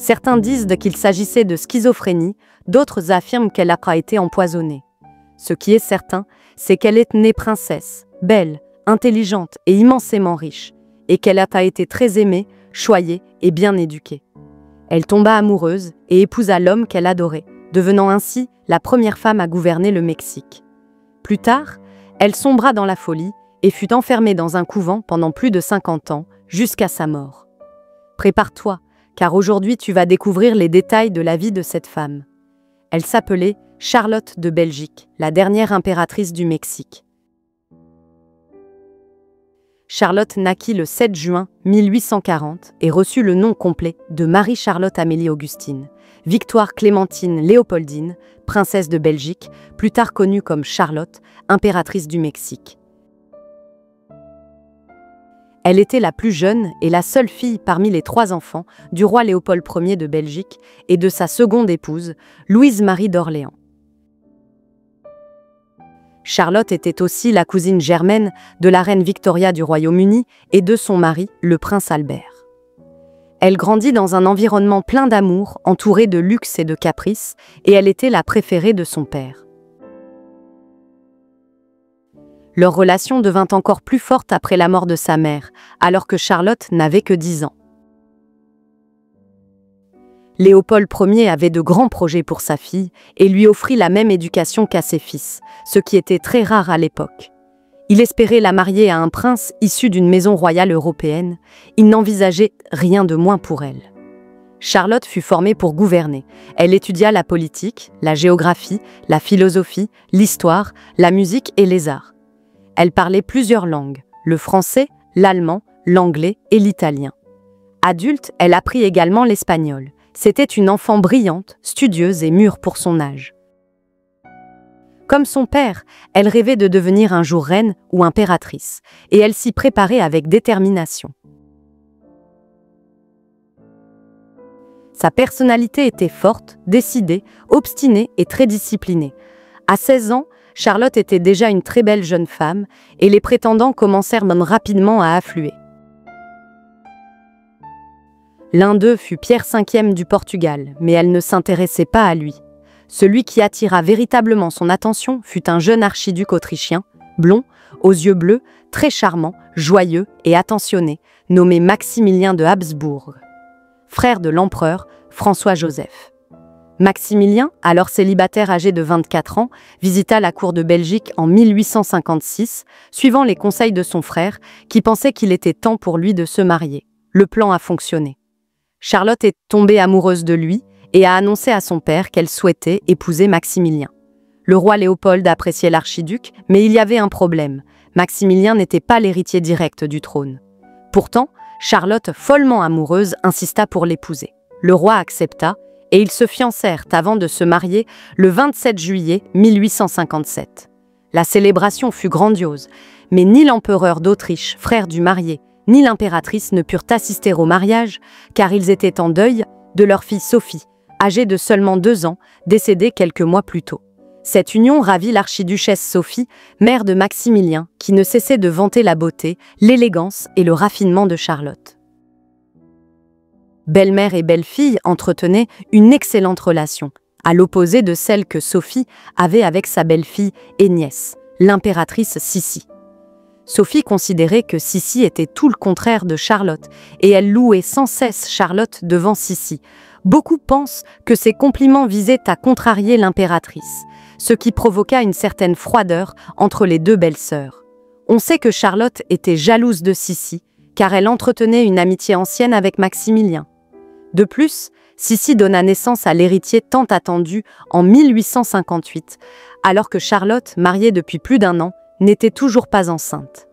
Certains disent qu'il s'agissait de schizophrénie, d'autres affirment qu'elle a été empoisonnée. Ce qui est certain, c'est qu'elle est née princesse, belle, intelligente et immensément riche, et qu'elle a été très aimée, choyée et bien éduquée. Elle tomba amoureuse et épousa l'homme qu'elle adorait, devenant ainsi la première femme à gouverner le Mexique. Plus tard, elle sombra dans la folie et fut enfermée dans un couvent pendant plus de 50 ans, jusqu'à sa mort. Prépare-toi, car aujourd'hui tu vas découvrir les détails de la vie de cette femme. Elle s'appelait Charlotte de Belgique, la dernière impératrice du Mexique. Charlotte naquit le 7 juin 1840 et reçut le nom complet de Marie-Charlotte Amélie-Augustine, Victoire Clémentine Léopoldine, princesse de Belgique, plus tard connue comme Charlotte, impératrice du Mexique. Elle était la plus jeune et la seule fille parmi les 3 enfants du roi Léopold Ier de Belgique et de sa seconde épouse, Louise-Marie d'Orléans. Charlotte était aussi la cousine germaine de la reine Victoria du Royaume-Uni et de son mari, le prince Albert. Elle grandit dans un environnement plein d'amour, entourée de luxe et de caprices, et elle était la préférée de son père. Leur relation devint encore plus forte après la mort de sa mère, alors que Charlotte n'avait que 10 ans. Léopold Ier avait de grands projets pour sa fille et lui offrit la même éducation qu'à ses fils, ce qui était très rare à l'époque. Il espérait la marier à un prince issu d'une maison royale européenne, il n'envisageait rien de moins pour elle. Charlotte fut formée pour gouverner. Elle étudia la politique, la géographie, la philosophie, l'histoire, la musique et les arts. Elle parlait plusieurs langues, le français, l'allemand, l'anglais et l'italien. Adulte, elle apprit également l'espagnol. C'était une enfant brillante, studieuse et mûre pour son âge. Comme son père, elle rêvait de devenir un jour reine ou impératrice, et elle s'y préparait avec détermination. Sa personnalité était forte, décidée, obstinée et très disciplinée. À 16 ans, Charlotte était déjà une très belle jeune femme, et les prétendants commencèrent même rapidement à affluer. L'un d'eux fut Pierre V du Portugal, mais elle ne s'intéressait pas à lui. Celui qui attira véritablement son attention fut un jeune archiduc autrichien, blond, aux yeux bleus, très charmant, joyeux et attentionné, nommé Maximilien de Habsbourg, frère de l'empereur François-Joseph. Maximilien, alors célibataire âgé de 24 ans, visita la cour de Belgique en 1856, suivant les conseils de son frère, qui pensait qu'il était temps pour lui de se marier. Le plan a fonctionné. Charlotte est tombée amoureuse de lui et a annoncé à son père qu'elle souhaitait épouser Maximilien. Le roi Léopold appréciait l'archiduc, mais il y avait un problème. Maximilien n'était pas l'héritier direct du trône. Pourtant, Charlotte, follement amoureuse, insista pour l'épouser. Le roi accepta et ils se fiancèrent avant de se marier le 27 juillet 1857. La célébration fut grandiose, mais ni l'empereur d'Autriche, frère du marié, ni l'impératrice ne purent assister au mariage, car ils étaient en deuil de leur fille Sophie, âgée de seulement 2 ans, décédée quelques mois plus tôt. Cette union ravit l'archiduchesse Sophie, mère de Maximilien, qui ne cessait de vanter la beauté, l'élégance et le raffinement de Charlotte. Belle-mère et belle-fille entretenaient une excellente relation, à l'opposé de celle que Sophie avait avec sa belle-fille et nièce, l'impératrice Sissi. Sophie considérait que Sissi était tout le contraire de Charlotte, et elle louait sans cesse Charlotte devant Sissi. Beaucoup pensent que ces compliments visaient à contrarier l'impératrice, ce qui provoqua une certaine froideur entre les 2 belles-sœurs. On sait que Charlotte était jalouse de Sissi, car elle entretenait une amitié ancienne avec Maximilien. De plus, Sissi donna naissance à l'héritier tant attendu en 1858, alors que Charlotte, mariée depuis plus d'1 an, n'était toujours pas enceinte.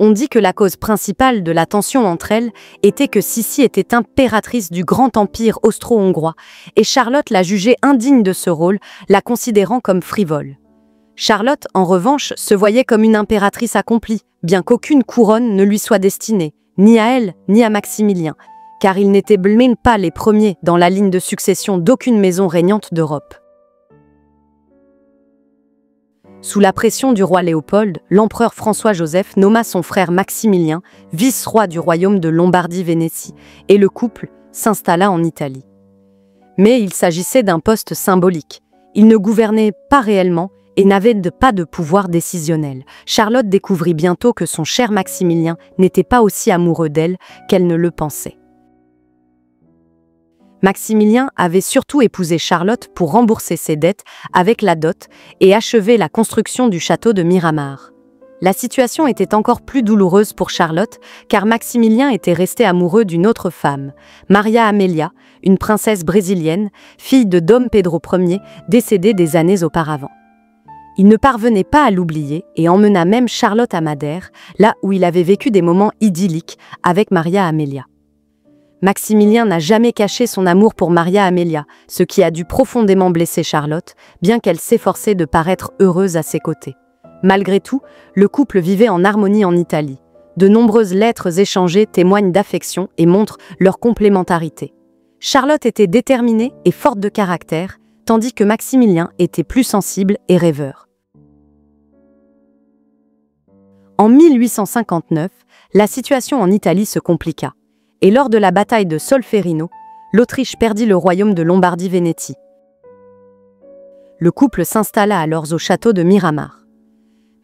On dit que la cause principale de la tension entre elles était que Sissi était impératrice du grand empire austro-hongrois et Charlotte la jugeait indigne de ce rôle, la considérant comme frivole. Charlotte, en revanche, se voyait comme une impératrice accomplie, bien qu'aucune couronne ne lui soit destinée, ni à elle, ni à Maximilien, car ils n'étaient même pas les premiers dans la ligne de succession d'aucune maison régnante d'Europe. Sous la pression du roi Léopold, l'empereur François-Joseph nomma son frère Maximilien vice-roi du royaume de Lombardie-Vénétie, et le couple s'installa en Italie. Mais il s'agissait d'un poste symbolique. Il ne gouvernait pas réellement et n'avait pas de pouvoir décisionnel. Charlotte découvrit bientôt que son cher Maximilien n'était pas aussi amoureux d'elle qu'elle ne le pensait. Maximilien avait surtout épousé Charlotte pour rembourser ses dettes avec la dot et achever la construction du château de Miramar. La situation était encore plus douloureuse pour Charlotte, car Maximilien était resté amoureux d'une autre femme, Maria Amélia, une princesse brésilienne, fille de Dom Pedro Ier, décédé des années auparavant. Il ne parvenait pas à l'oublier et emmena même Charlotte à Madère, là où il avait vécu des moments idylliques avec Maria Amélia. Maximilien n'a jamais caché son amour pour Maria Amélia, ce qui a dû profondément blesser Charlotte, bien qu'elle s'efforçait de paraître heureuse à ses côtés. Malgré tout, le couple vivait en harmonie en Italie. De nombreuses lettres échangées témoignent d'affection et montrent leur complémentarité. Charlotte était déterminée et forte de caractère, tandis que Maximilien était plus sensible et rêveur. En 1859, la situation en Italie se compliqua. Et lors de la bataille de Solferino, l'Autriche perdit le royaume de Lombardie-Vénétie. Le couple s'installa alors au château de Miramar.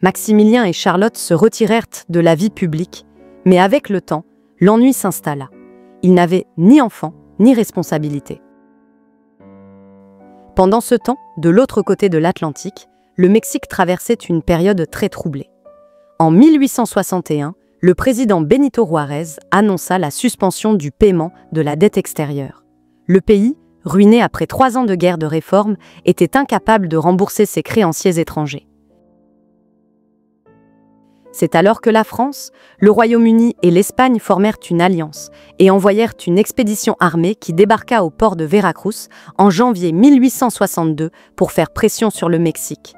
Maximilien et Charlotte se retirèrent de la vie publique, mais avec le temps, l'ennui s'installa. Ils n'avaient ni enfants, ni responsabilité. Pendant ce temps, de l'autre côté de l'Atlantique, le Mexique traversait une période très troublée. En 1861, le président Benito Juárez annonça la suspension du paiement de la dette extérieure. Le pays, ruiné après 3 ans de guerre de réforme, était incapable de rembourser ses créanciers étrangers. C'est alors que la France, le Royaume-Uni et l'Espagne formèrent une alliance et envoyèrent une expédition armée qui débarqua au port de Veracruz en janvier 1862 pour faire pression sur le Mexique.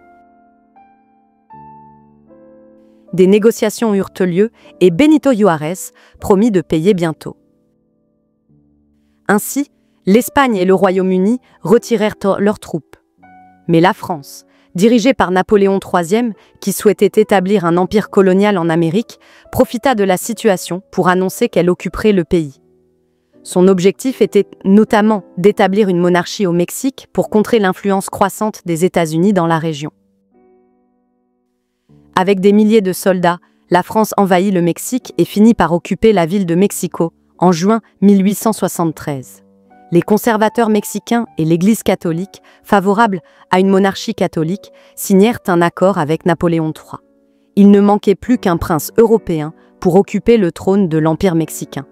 Des négociations eurent lieu et Benito Juárez promit de payer bientôt. Ainsi, l'Espagne et le Royaume-Uni retirèrent leurs troupes. Mais la France, dirigée par Napoléon III, qui souhaitait établir un empire colonial en Amérique, profita de la situation pour annoncer qu'elle occuperait le pays. Son objectif était notamment d'établir une monarchie au Mexique pour contrer l'influence croissante des États-Unis dans la région. Avec des milliers de soldats, la France envahit le Mexique et finit par occuper la ville de Mexico en juin 1873. Les conservateurs mexicains et l'Église catholique, favorables à une monarchie catholique, signèrent un accord avec Napoléon III. Il ne manquait plus qu'un prince européen pour occuper le trône de l'Empire mexicain.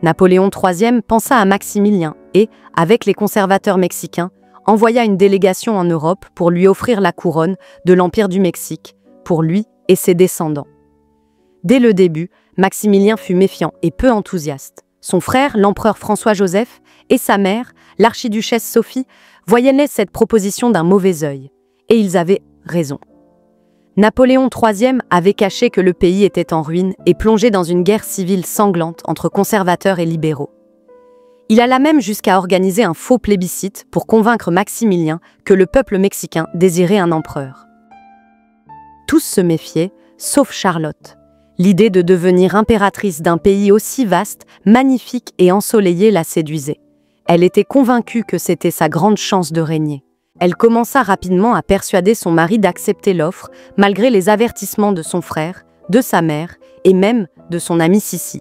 Napoléon III pensa à Maximilien et, avec les conservateurs mexicains, envoya une délégation en Europe pour lui offrir la couronne de l'Empire du Mexique, pour lui et ses descendants. Dès le début, Maximilien fut méfiant et peu enthousiaste. Son frère, l'empereur François-Joseph, et sa mère, l'archiduchesse Sophie, voyaient cette proposition d'un mauvais œil. Et ils avaient raison. Napoléon III avait caché que le pays était en ruine et plongé dans une guerre civile sanglante entre conservateurs et libéraux. Il alla même jusqu'à organiser un faux plébiscite pour convaincre Maximilien que le peuple mexicain désirait un empereur. Tous se méfiaient, sauf Charlotte. L'idée de devenir impératrice d'un pays aussi vaste, magnifique et ensoleillé la séduisait. Elle était convaincue que c'était sa grande chance de régner. Elle commença rapidement à persuader son mari d'accepter l'offre, malgré les avertissements de son frère, de sa mère et même de son ami Sissi.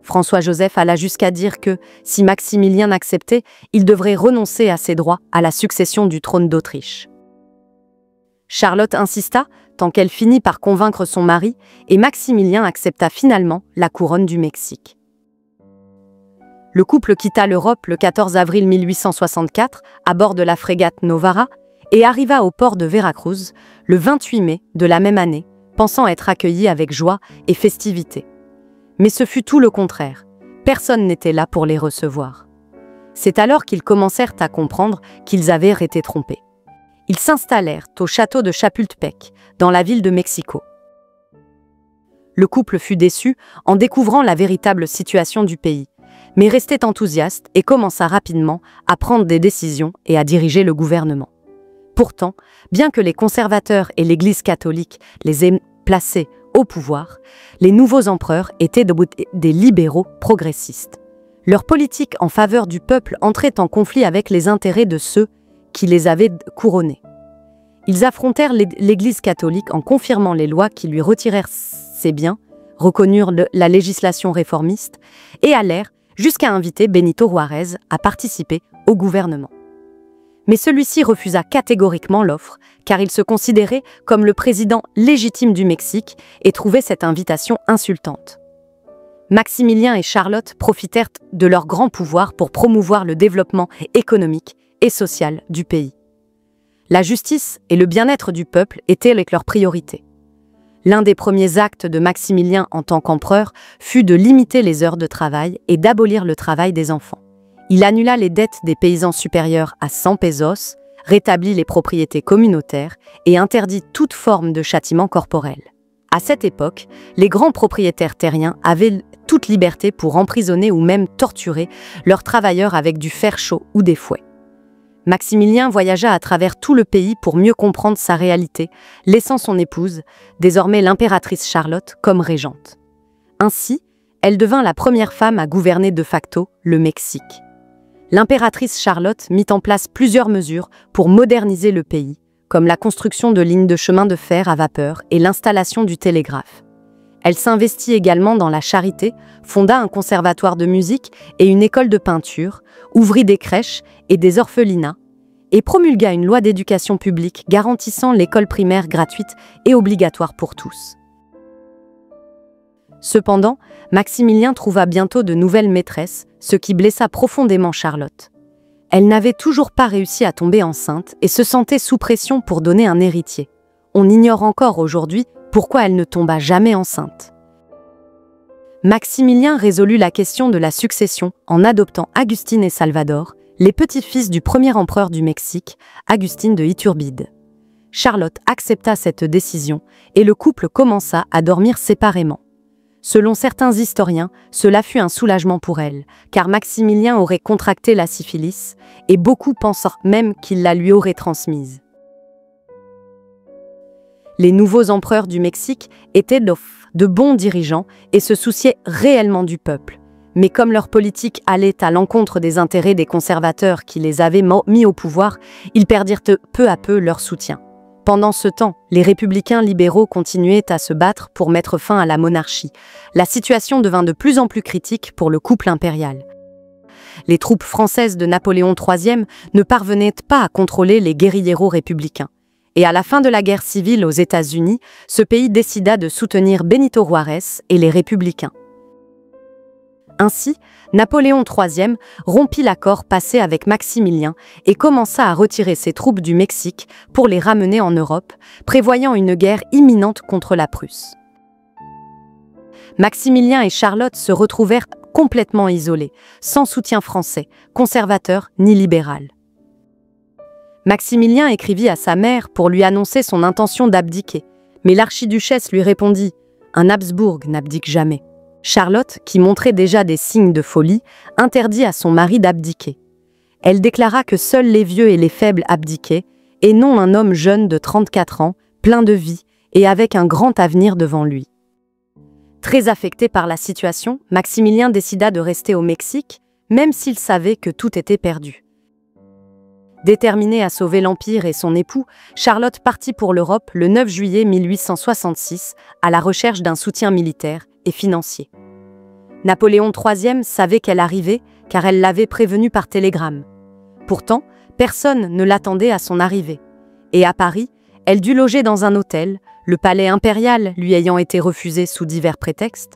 François-Joseph alla jusqu'à dire que, si Maximilien acceptait, il devrait renoncer à ses droits à la succession du trône d'Autriche. Charlotte insista, tant qu'elle finit par convaincre son mari, et Maximilien accepta finalement la couronne du Mexique. Le couple quitta l'Europe le 14 avril 1864 à bord de la frégate Novara et arriva au port de Veracruz le 28 mai de la même année, pensant être accueilli avec joie et festivité. Mais ce fut tout le contraire. Personne n'était là pour les recevoir. C'est alors qu'ils commencèrent à comprendre qu'ils avaient été trompés. Ils s'installèrent au château de Chapultepec, dans la ville de Mexico. Le couple fut déçu en découvrant la véritable situation du pays, mais restait enthousiaste et commença rapidement à prendre des décisions et à diriger le gouvernement. Pourtant, bien que les conservateurs et l'Église catholique les aient placés au pouvoir, les nouveaux empereurs étaient des libéraux progressistes. Leur politique en faveur du peuple entrait en conflit avec les intérêts de ceux qui les avaient couronnés. Ils affrontèrent l'Église catholique en confirmant les lois qui lui retirèrent ses biens, reconnurent la législation réformiste et allèrent jusqu'à inviter Benito Juárez à participer au gouvernement. Mais celui-ci refusa catégoriquement l'offre, car il se considérait comme le président légitime du Mexique et trouvait cette invitation insultante. Maximilien et Charlotte profitèrent de leur grand pouvoir pour promouvoir le développement économique et social du pays. La justice et le bien-être du peuple étaient avec leurs priorités. L'un des premiers actes de Maximilien en tant qu'empereur fut de limiter les heures de travail et d'abolir le travail des enfants. Il annula les dettes des paysans supérieures à 100 pesos, rétablit les propriétés communautaires et interdit toute forme de châtiment corporel. À cette époque, les grands propriétaires terriens avaient toute liberté pour emprisonner ou même torturer leurs travailleurs avec du fer chaud ou des fouets. Maximilien voyagea à travers tout le pays pour mieux comprendre sa réalité, laissant son épouse, désormais l'impératrice Charlotte, comme régente. Ainsi, elle devint la première femme à gouverner de facto le Mexique. L'impératrice Charlotte mit en place plusieurs mesures pour moderniser le pays, comme la construction de lignes de chemin de fer à vapeur et l'installation du télégraphe. Elle s'investit également dans la charité, fonda un conservatoire de musique et une école de peinture, ouvrit des crèches et des orphelinats, et promulgua une loi d'éducation publique garantissant l'école primaire gratuite et obligatoire pour tous. Cependant, Maximilien trouva bientôt de nouvelles maîtresses, ce qui blessa profondément Charlotte. Elle n'avait toujours pas réussi à tomber enceinte et se sentait sous pression pour donner un héritier. On ignore encore aujourd'hui pourquoi elle ne tomba jamais enceinte. Maximilien résolut la question de la succession en adoptant Agustín et Salvador, les petits-fils du premier empereur du Mexique, Agustín de Iturbide. Charlotte accepta cette décision et le couple commença à dormir séparément. Selon certains historiens, cela fut un soulagement pour elle, car Maximilien aurait contracté la syphilis et beaucoup pensent même qu'il la lui aurait transmise. Les nouveaux empereurs du Mexique étaient de bons dirigeants et se souciaient réellement du peuple. Mais comme leur politique allait à l'encontre des intérêts des conservateurs qui les avaient mis au pouvoir, ils perdirent peu à peu leur soutien. Pendant ce temps, les républicains libéraux continuaient à se battre pour mettre fin à la monarchie. La situation devint de plus en plus critique pour le couple impérial. Les troupes françaises de Napoléon III ne parvenaient pas à contrôler les guérilleros républicains. Et à la fin de la guerre civile aux États-Unis, ce pays décida de soutenir Benito Juárez et les républicains. Ainsi, Napoléon III rompit l'accord passé avec Maximilien et commença à retirer ses troupes du Mexique pour les ramener en Europe, prévoyant une guerre imminente contre la Prusse. Maximilien et Charlotte se retrouvèrent complètement isolés, sans soutien français, conservateur ni libéral. Maximilien écrivit à sa mère pour lui annoncer son intention d'abdiquer, mais l'archiduchesse lui répondit « Un Habsbourg n'abdique jamais ». Charlotte, qui montrait déjà des signes de folie, interdit à son mari d'abdiquer. Elle déclara que seuls les vieux et les faibles abdiquaient, et non un homme jeune de 34 ans, plein de vie et avec un grand avenir devant lui. Très affecté par la situation, Maximilien décida de rester au Mexique, même s'il savait que tout était perdu. Déterminée à sauver l'Empire et son époux, Charlotte partit pour l'Europe le 9 juillet 1866 à la recherche d'un soutien militaire et financier. Napoléon III savait qu'elle arrivait car elle l'avait prévenu par télégramme. Pourtant, personne ne l'attendait à son arrivée. Et à Paris, elle dut loger dans un hôtel, le palais impérial lui ayant été refusé sous divers prétextes.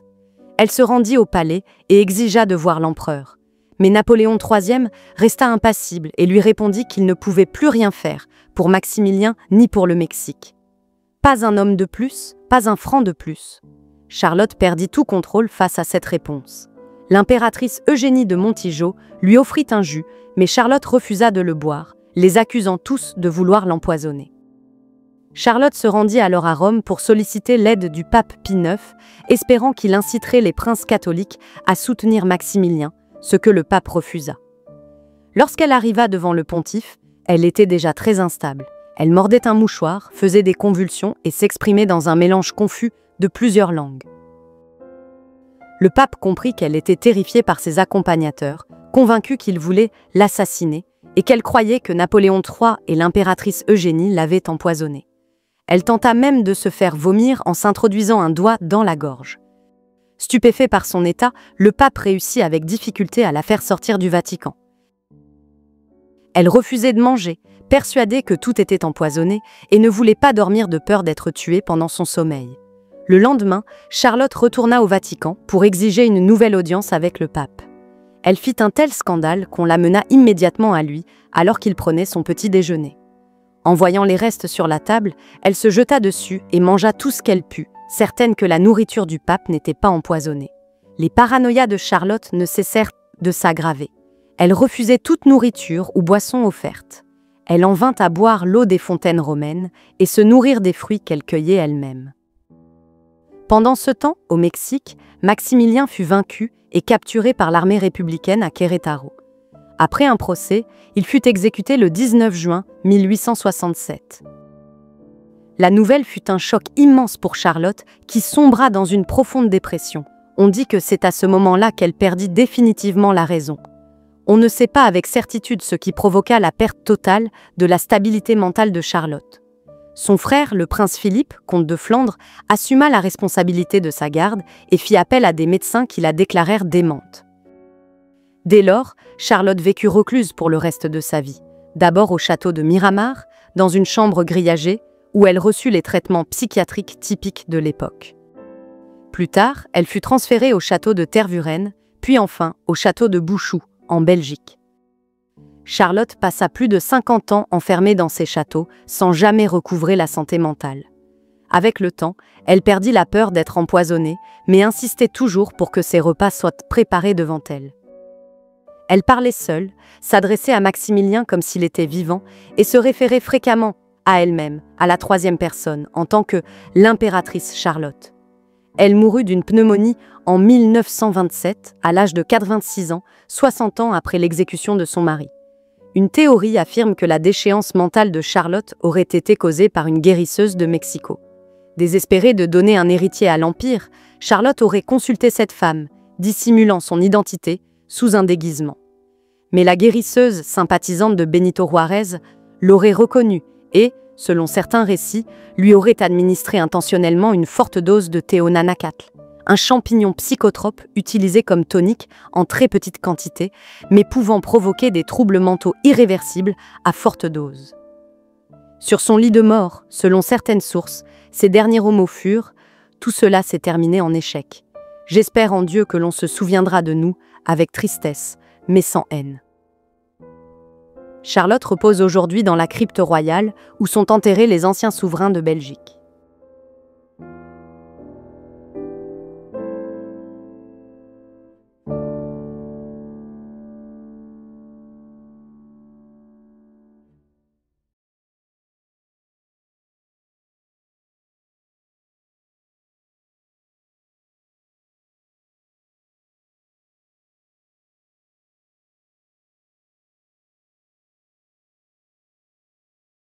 Elle se rendit au palais et exigea de voir l'empereur. Mais Napoléon III resta impassible et lui répondit qu'il ne pouvait plus rien faire pour Maximilien ni pour le Mexique. Pas un homme de plus, pas un franc de plus. Charlotte perdit tout contrôle face à cette réponse. L'impératrice Eugénie de Montijo lui offrit un jus, mais Charlotte refusa de le boire, les accusant tous de vouloir l'empoisonner. Charlotte se rendit alors à Rome pour solliciter l'aide du pape Pie IX, espérant qu'il inciterait les princes catholiques à soutenir Maximilien, ce que le pape refusa. Lorsqu'elle arriva devant le pontife, elle était déjà très instable. Elle mordait un mouchoir, faisait des convulsions et s'exprimait dans un mélange confus de plusieurs langues. Le pape comprit qu'elle était terrifiée par ses accompagnateurs, convaincu qu'ils voulaient l'assassiner et qu'elle croyait que Napoléon III et l'impératrice Eugénie l'avaient empoisonnée. Elle tenta même de se faire vomir en s'introduisant un doigt dans la gorge. Stupéfait par son état, le pape réussit avec difficulté à la faire sortir du Vatican. Elle refusait de manger, persuadée que tout était empoisonné, et ne voulait pas dormir de peur d'être tuée pendant son sommeil. Le lendemain, Charlotte retourna au Vatican pour exiger une nouvelle audience avec le pape. Elle fit un tel scandale qu'on la mena immédiatement à lui alors qu'il prenait son petit déjeuner. En voyant les restes sur la table, elle se jeta dessus et mangea tout ce qu'elle put, certaine que la nourriture du pape n'était pas empoisonnée. Les paranoïas de Charlotte ne cessèrent de s'aggraver. Elle refusait toute nourriture ou boisson offerte. Elle en vint à boire l'eau des fontaines romaines et se nourrir des fruits qu'elle cueillait elle-même. Pendant ce temps, au Mexique, Maximilien fut vaincu et capturé par l'armée républicaine à Querétaro. Après un procès, il fut exécuté le 19 juin 1867. La nouvelle fut un choc immense pour Charlotte, qui sombra dans une profonde dépression. On dit que c'est à ce moment-là qu'elle perdit définitivement la raison. On ne sait pas avec certitude ce qui provoqua la perte totale de la stabilité mentale de Charlotte. Son frère, le prince Philippe, comte de Flandre, assuma la responsabilité de sa garde et fit appel à des médecins qui la déclarèrent démente. Dès lors, Charlotte vécut recluse pour le reste de sa vie, d'abord au château de Miramar, dans une chambre grillagée, où elle reçut les traitements psychiatriques typiques de l'époque. Plus tard, elle fut transférée au château de Tervuren, puis enfin au château de Bouchoux, en Belgique. Charlotte passa plus de 50 ans enfermée dans ces châteaux, sans jamais recouvrer la santé mentale. Avec le temps, elle perdit la peur d'être empoisonnée, mais insistait toujours pour que ses repas soient préparés devant elle. Elle parlait seule, s'adressait à Maximilien comme s'il était vivant, et se référait fréquemment à elle-même, à la troisième personne, en tant que l'impératrice Charlotte. Elle mourut d'une pneumonie en 1927, à l'âge de 86 ans, 60 ans après l'exécution de son mari. Une théorie affirme que la déchéance mentale de Charlotte aurait été causée par une guérisseuse de Mexico. Désespérée de donner un héritier à l'Empire, Charlotte aurait consulté cette femme, dissimulant son identité sous un déguisement. Mais la guérisseuse, sympathisante de Benito Juárez, l'aurait reconnue et, selon certains récits, lui aurait administré intentionnellement une forte dose de théonanacatl, un champignon psychotrope utilisé comme tonique en très petite quantité, mais pouvant provoquer des troubles mentaux irréversibles à forte dose. Sur son lit de mort, selon certaines sources, ses derniers mots furent « Tout cela s'est terminé en échec. J'espère en Dieu que l'on se souviendra de nous avec tristesse, mais sans haine. » Charlotte repose aujourd'hui dans la crypte royale où sont enterrés les anciens souverains de Belgique.